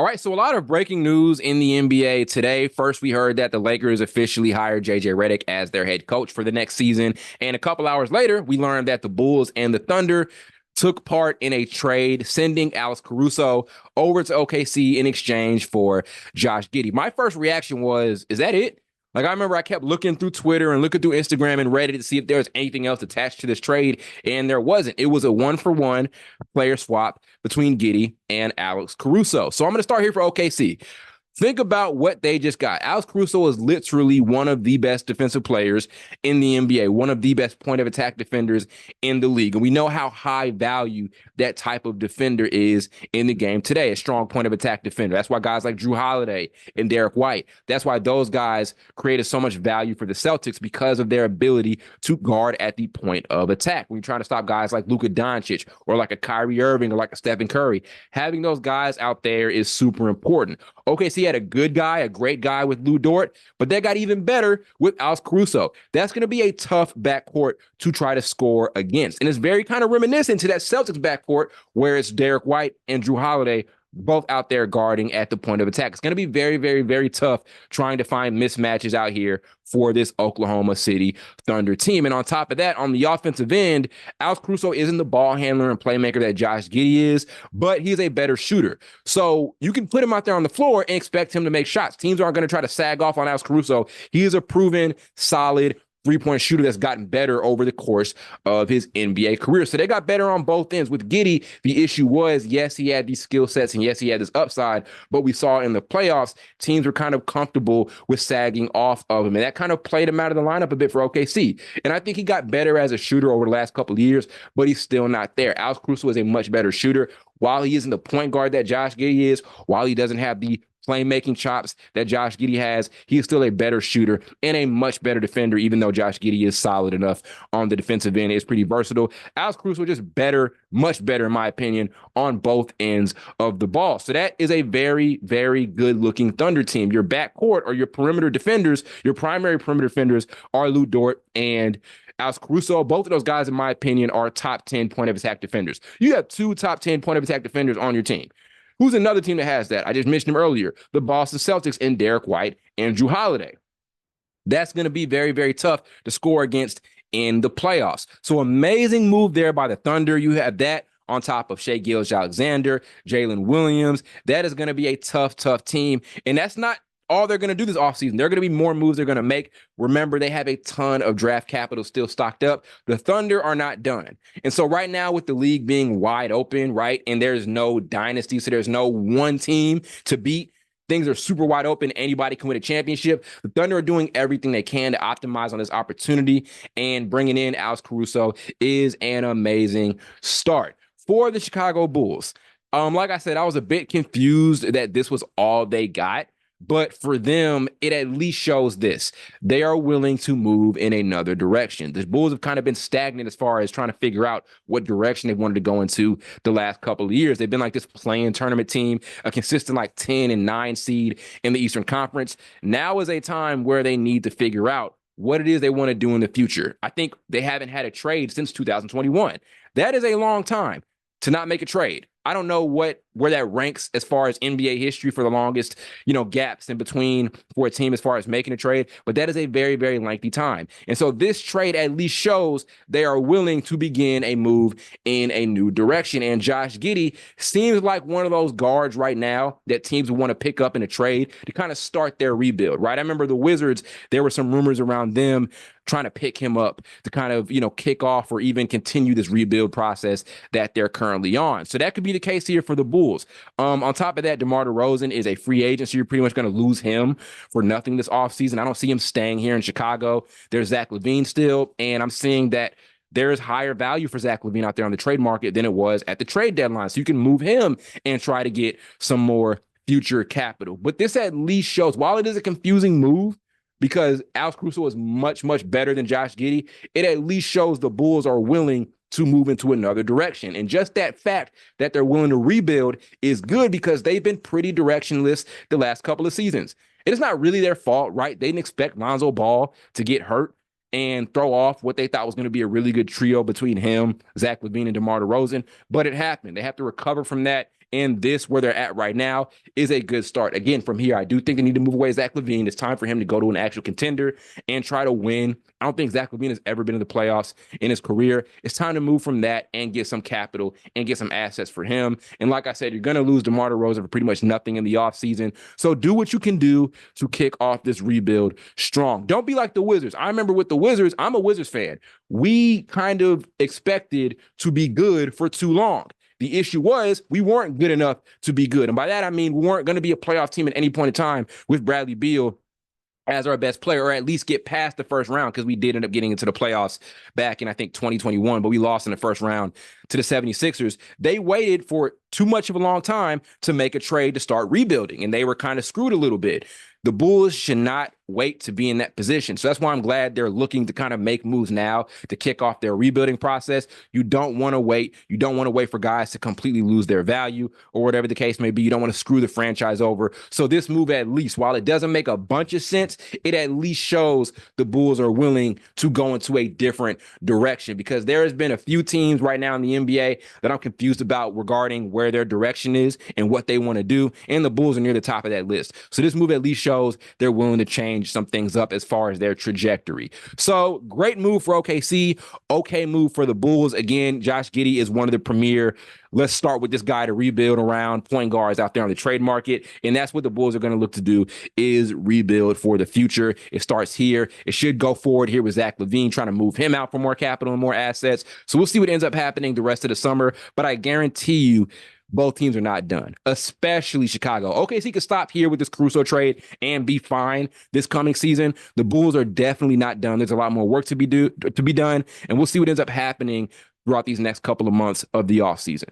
All right, so a lot of breaking news in the NBA today. First, we heard that the Lakers officially hired JJ Redick as their head coach for the next season. And a couple hours later, we learned that the Bulls and the Thunder took part in a trade, sending Alex Caruso over to OKC in exchange for Josh Giddey. My first reaction was, is that it? Like, I remember I kept looking through Twitter and looking through Instagram and Reddit to see if there was anything else attached to this trade, and there wasn't. It was a one-for-one player swap between Giddey and Alex Caruso. So I'm going to start here for OKC. Think about what they just got. Alex Caruso is literally one of the best defensive players in the NBA, one of the best point of attack defenders in the league. And we know how high value that type of defender is in the game today, a strong point of attack defender. That's why guys like Drew Holiday and Derek White, that's why those guys created so much value for the Celtics because of their ability to guard at the point of attack. When you're trying to stop guys like Luka Doncic or like a Kyrie Irving or like a Stephen Curry, having those guys out there is super important. OKC had a good guy, a great guy with Lou Dort, but they got even better with Alex Caruso. That's going to be a tough backcourt to try to score against. And it's very kind of reminiscent to that Celtics backcourt where it's Derek White and Drew Holiday both out there guarding at the point of attack. It's going to be very, very, very tough trying to find mismatches out here for this Oklahoma City Thunder team. And on top of that, on the offensive end, Alex Caruso isn't the ball handler and playmaker that Josh Giddey is, but he's a better shooter. So you can put him out there on the floor and expect him to make shots. Teams aren't going to try to sag off on Alex Caruso. He is a proven, solid three-point shooter that's gotten better over the course of his NBA career. So they got better on both ends. With Giddey, the issue was, yes, he had these skill sets and yes, he had this upside, but we saw in the playoffs, teams were kind of comfortable with sagging off of him. And that kind of played him out of the lineup a bit for OKC. And I think he got better as a shooter over the last couple of years, but he's still not there. Alex Caruso is a much better shooter. While he isn't the point guard that Josh Giddey is, while he doesn't have the playmaking chops that Josh Giddey has, he is still a better shooter and a much better defender, even though Josh Giddey is solid enough on the defensive end. It's pretty versatile. Alex Caruso just better, much better, in my opinion, on both ends of the ball. So that is a very, very good-looking Thunder team. Your backcourt or your perimeter defenders, your primary perimeter defenders are Lou Dort and Alex Caruso. Both of those guys, in my opinion, are top 10 point of attack defenders. You have two top 10 point of attack defenders on your team. Who's another team that has that? I just mentioned him earlier, the Boston Celtics and Derek White and Drew Holiday. That's going to be very, very tough to score against in the playoffs. So amazing move there by the Thunder. You have that on top of Shai Gilgeous-Alexander, Jalen Williams. That is going to be a tough, tough team. And that's not all they're going to do this offseason. There are going to be more moves they're going to make. Remember, they have a ton of draft capital still stocked up. The Thunder are not done. And so right now, with the league being wide open, right, and there's no dynasty, so there's no one team to beat, things are super wide open. Anybody can win a championship. The Thunder are doing everything they can to optimize on this opportunity, and bringing in Alex Caruso is an amazing start. For the Chicago Bulls, like I said, I was a bit confused that this was all they got. But for them, it at least shows this. They are willing to move in another direction. The Bulls have kind of been stagnant as far as trying to figure out what direction they wanted to go into the last couple of years. They've been like this play-in tournament team, a consistent like 10 and 9 seed in the Eastern Conference. Now is a time where they need to figure out what it is they want to do in the future. I think they haven't had a trade since 2021. That is a long time to not make a trade. I don't know where that ranks as far as NBA history for the longest, gaps in between for a team as far as making a trade, but that is a very, very lengthy time. And so this trade at least shows they are willing to begin a move in a new direction. And Josh Giddey seems like one of those guards right now that teams want to pick up in a trade to kind of start their rebuild, right? I remember the Wizards, there were some rumors around them trying to pick him up to kind of, kick off or even continue this rebuild process that they're currently on. So that could be the case here for the Bulls. On top of that, DeMar DeRozan is a free agent, so you're pretty much going to lose him for nothing this offseason. I don't see him staying here in Chicago. There's Zach LaVine still, and I'm seeing that there is higher value for Zach LaVine out there on the trade market than it was at the trade deadline. So you can move him and try to get some more future capital. But this at least shows, while it is a confusing move, because Alex Caruso is much, much better than Josh Giddey, it at least shows the Bulls are willing to move into another direction. And just that fact that they're willing to rebuild is good because they've been pretty directionless the last couple of seasons. It is not really their fault, right? They didn't expect Lonzo Ball to get hurt and throw off what they thought was going to be a really good trio between him, Zach LaVine, and DeMar DeRozan, but it happened. They have to recover from that and this, where they're at right now, is a good start. Again, from here, I do think they need to move away Zach LaVine. It's time for him to go to an actual contender and try to win. I don't think Zach LaVine has ever been in the playoffs in his career. It's time to move from that and get some capital and get some assets for him. And like I said, you're going to lose DeMar DeRozan for pretty much nothing in the offseason. So do what you can do to kick off this rebuild strong. Don't be like the Wizards. I remember with the Wizards, I'm a Wizards fan. We kind of expected to be good for too long. The issue was we weren't good enough to be good. And by that, I mean we weren't going to be a playoff team at any point in time with Bradley Beal as our best player, or at least get past the first round, because we did end up getting into the playoffs back in, I think, 2021, but we lost in the first round to the 76ers. They waited for too much of a long time to make a trade to start rebuilding, and they were kind of screwed a little bit. The Bulls should not wait to be in that position. So that's why I'm glad they're looking to kind of make moves now to kick off their rebuilding process. You don't want to wait. You don't want to wait for guys to completely lose their value or whatever the case may be. You don't want to screw the franchise over. So this move, at least, while it doesn't make a bunch of sense, it at least shows the Bulls are willing to go into a different direction, because there has been a few teams right now in the NBA that I'm confused about regarding where their direction is and what they want to do. And the Bulls are near the top of that list. So this move at least shows they're willing to change some things up as far as their trajectory. So great move for OKC. Okay move for the Bulls. Again, Josh Giddey is one of the premier, let's start with this guy to rebuild around point guards out there on the trade market. And that's what the Bulls are going to look to do, is rebuild for the future. It starts here. It should go forward here with Zach LaVine, trying to move him out for more capital and more assets. So we'll see what ends up happening the rest of the summer. But I guarantee you, both teams are not done, especially Chicago. OKC could stop here with this Caruso trade and be fine this coming season. The Bulls are definitely not done. There's a lot more work to be done, and we'll see what ends up happening throughout these next couple of months of the offseason.